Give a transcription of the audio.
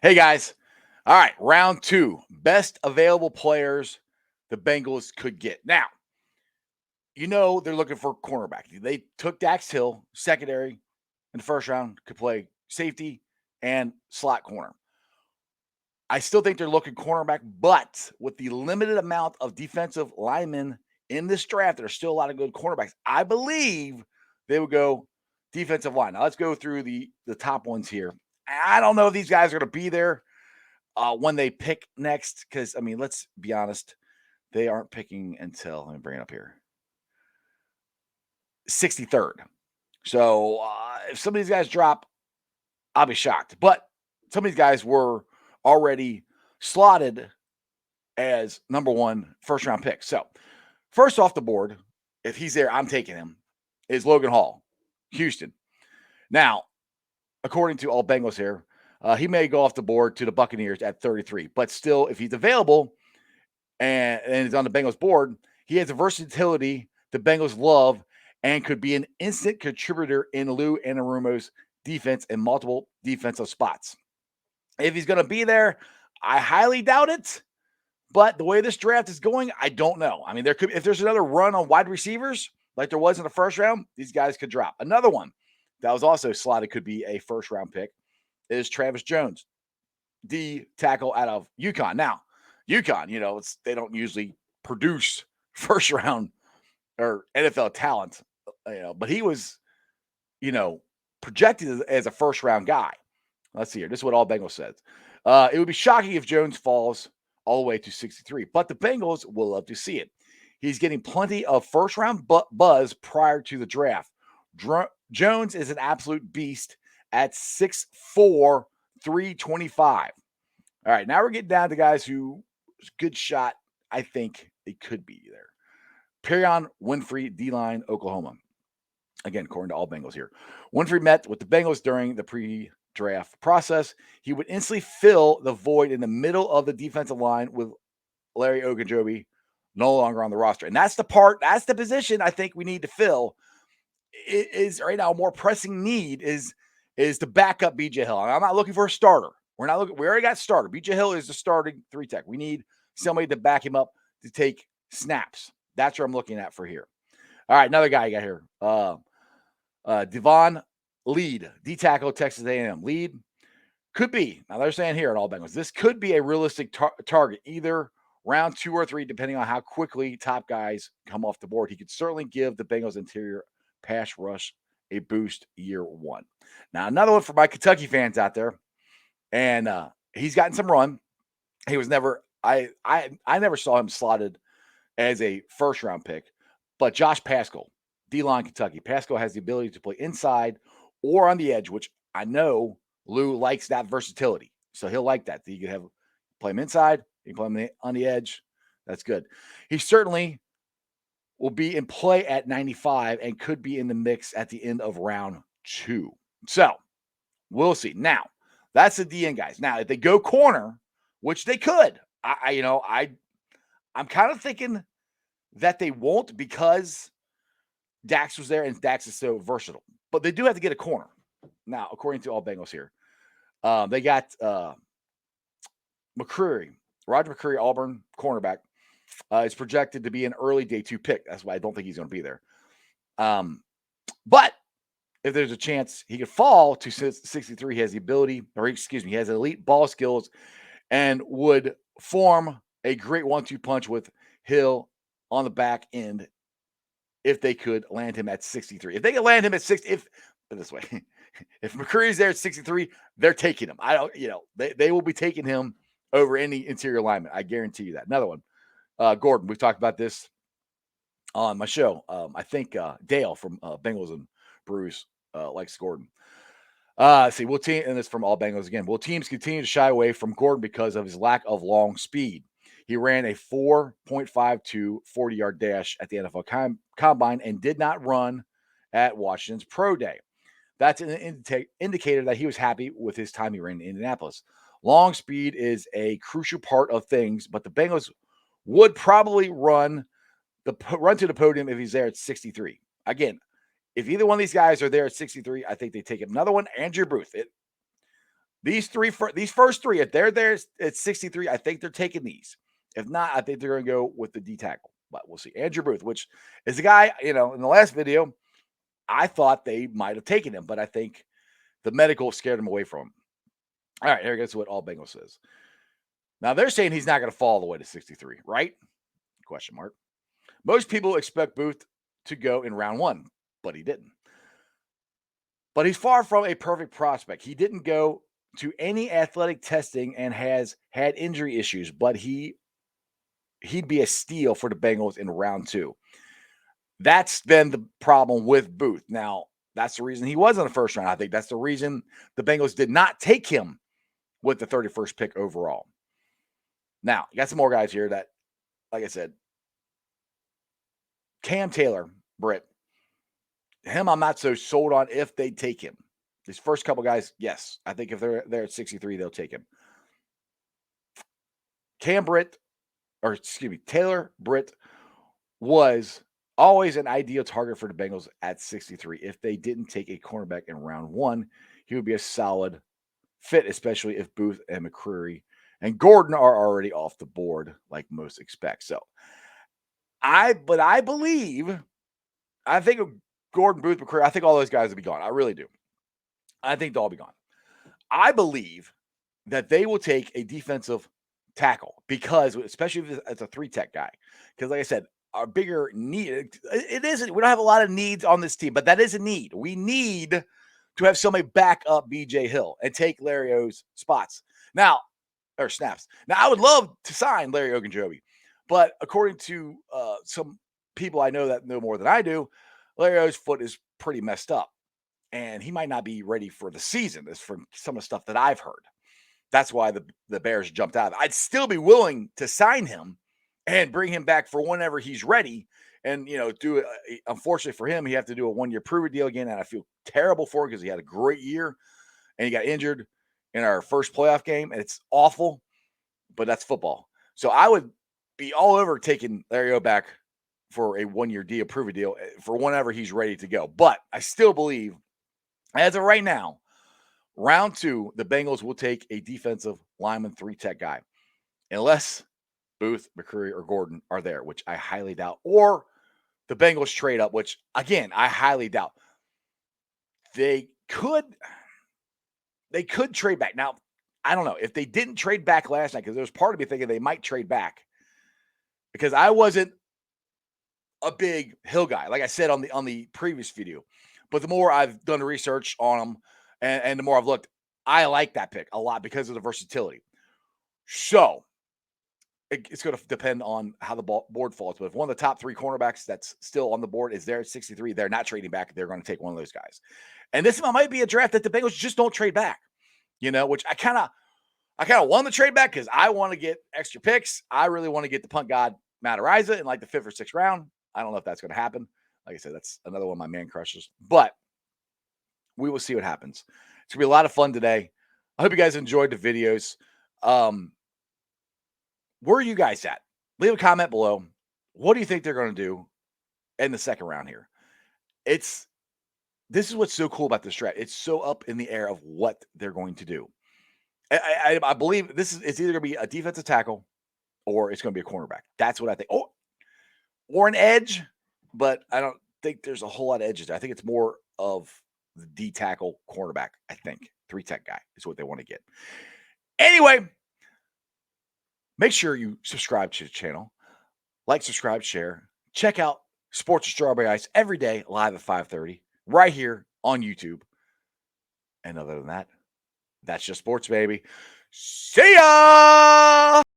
Hey guys. All right, round two. Best available players the Bengals could get. Now, they're looking for cornerback. They took Dax Hill, secondary in the first round, could play safety and slot corner. I still think they're looking cornerback, but with the limited amount of defensive linemen in this draft, there's still a lot of good cornerbacks. I believe they would go defensive line. Now let's go through the top ones here. I don't know if these guys are going to be there when they pick next, because let's be honest, they aren't picking until, let me bring it up here, 63rd. So if some of these guys drop, I'll be shocked. But some of these guys were already slotted as number one first round pick. So first off the board, if he's there, I'm taking him, is Logan Hall, Houston. Now, according to all Bengals here, he may go off the board to the Buccaneers at 33. But still, if he's available and is on the Bengals board, he has a versatility the Bengals love and could be an instant contributor in Lou Anarumo's defense in multiple defensive spots. If he's going to be there, I highly doubt it. But the way this draft is going, I don't know. If there's another run on wide receivers like there was in the first round, these guys could drop. Another one that was also slotted could be a first round pick is Travis Jones, the tackle out of Uconn. Now, Uconn, they don't usually produce first round or NFL talent, but he was, projected as a first round guy. Let's see here. This is what all Bengals says. It would be shocking if Jones falls all the way to 63, but the Bengals will love to see it. He's getting plenty of first round buzz prior to the draft. Jones is an absolute beast at 6'4", 325. All right, now we're getting down to guys who good shot. I think they could be there. Perion Winfrey, D-line, Oklahoma. Again, according to all Bengals here. Winfrey met with the Bengals during the pre-draft process. He would instantly fill the void in the middle of the defensive line with Larry Ogunjobi no longer on the roster. And that's the position I think we need to fill. It is right now a more pressing need is to back up BJ Hill. I'm not looking for a starter. We already got starter. BJ Hill is the starting three tech. We need somebody to back him up to take snaps. That's what I'm looking at for here. All right, another guy I got here. Devon Lead, D-tackle, Texas A&M. Lead could be, now they're saying here at all Bengals, this could be a realistic target, either round 2 or 3, depending on how quickly top guys come off the board. He could certainly give the Bengals interior pass rush a boost year 1. Now, another one for my Kentucky fans out there, and he's gotten some run. He was never, I never saw him slotted as a first round pick, but Josh Paschal, D-line Kentucky. Paschal has the ability to play inside or on the edge, which I know Lou likes that versatility. So he'll like that. You can play him inside, you can play him on the edge. That's good. He certainly will be in play at 95 and could be in the mix at the end of round 2. So we'll see. Now, that's the DN guys. Now, if they go corner, which they could, I'm kind of thinking that they won't because Dax was there and Dax is so versatile. But they do have to get a corner. Now, according to all Bengals here, they got Mccreary, Roger Mccurry, Auburn cornerback, is projected to be an early day 2 pick. That's why I don't think he's going to be there. But if there's a chance he could fall to 63, he has the ability, he has elite ball skills and would form a great 1-2 punch with Hill on the back end if they could land him at 63. If they could land him at 60, put this way, if McCreary's there at 63, they're taking him. They will be taking him over any interior lineman. I guarantee you that. Another one, Gordon. We've talked about this on my show. I think Dale from Bengals and Brews likes Gordon. And this from all Bengals again. Will teams continue to shy away from Gordon because of his lack of long speed? He ran a 4.52 40-yard dash at the NFL Combine and did not run at Washington's Pro Day. That's an indicator that he was happy with his time he ran in Indianapolis. Long speed is a crucial part of things, but the Bengals would probably run to the podium if he's there at 63. Again, if either one of these guys are there at 63, I think they take him. Another one, Andrew Booth. These first three, if they're there at 63, I think they're taking these. If not, I think they're going to go with the D tackle. But we'll see. Andrew Booth, which is a guy, in the last video, I thought they might have taken him, but I think the medical scared him away from him. All right, here goes what All Bengals says. Now, they're saying he's not going to fall all the way to 63, right? Question mark. Most people expect Booth to go in round 1, but he didn't. But he's far from a perfect prospect. He didn't go to any athletic testing and has had injury issues, but he'd be a steal for the Bengals in round 2. That's been the problem with Booth. Now, that's the reason he was in the first round. I think that's the reason the Bengals did not take him with the 31st pick overall. Now, you got some more guys here that, like I said, Taylor Britt. Him, I'm not so sold on if they take him. These first couple guys, yes. I think if they're at 63, they'll take him. Taylor Britt was always an ideal target for the Bengals at 63. If they didn't take a cornerback in round 1, he would be a solid fit, especially if Booth and Mccreary and Gordon are already off the board, like most expect. So, I think of Gordon, Booth, McCurry, I think all those guys will be gone. I really do. I think they'll all be gone. I believe that they will take a defensive tackle because, especially if it's a 3-tech guy, because like I said, our bigger need, it isn't, we don't have a lot of needs on this team, but that is a need. We need to have somebody back up BJ Hill and take Larry O's spots. Snaps. Now, I would love to sign Larry Ogunjobi, but according to some people I know that know more than I do, Larry O's foot is pretty messed up, and he might not be ready for the season. This from some of the stuff that I've heard. That's why the Bears jumped out. I'd still be willing to sign him and bring him back for whenever he's ready. And, do it. Unfortunately for him, he have to do a 1-year prove-it deal again, and I feel terrible for him because he had a great year, and he got injured in our first playoff game, and it's awful, but that's football. So I would be all over taking Larry O back for a 1-year deal, prove-it deal for whenever he's ready to go. But I still believe, as of right now, round 2, the Bengals will take a defensive lineman 3-tech guy, unless Booth, Mccurry, or Gordon are there, which I highly doubt, or the Bengals trade up, which, again, I highly doubt. They could trade back. Now, I don't know. If they didn't trade back last night, because there was part of me thinking they might trade back, because I wasn't a big Hill guy, like I said on the previous video. But the more I've done research on him and the more I've looked, I like that pick a lot because of the versatility. So it's going to depend on how the board falls. But if one of the top 3 cornerbacks that's still on the board is there at 63, they're not trading back. They're going to take one of those guys. And this might be a draft that the Bengals just don't trade back, which I kind of want to trade back because I want to get extra picks. I really want to get the punt god Matt Araiza in like the 5th or 6th round. I don't know if that's going to happen. Like I said, that's another one of my man crushes. But we will see what happens. It's going to be a lot of fun today. I hope you guys enjoyed the videos. Where are you guys at? Leave a comment below. What do you think they're going to do in the second round here? This is what's so cool about this draft. It's so up in the air of what they're going to do. I believe it's either going to be a defensive tackle or it's going to be a cornerback. That's what I think. Oh, or an edge, but I don't think there's a whole lot of edges. I think it's more of the D tackle cornerback. I think 3-tech guy is what they want to get. Anyway, make sure you subscribe to the channel, like, subscribe, share. Check out Sports with Strawberry Ice every day live at 5:30 right here on YouTube. And other than that, that's just sports, baby. See ya!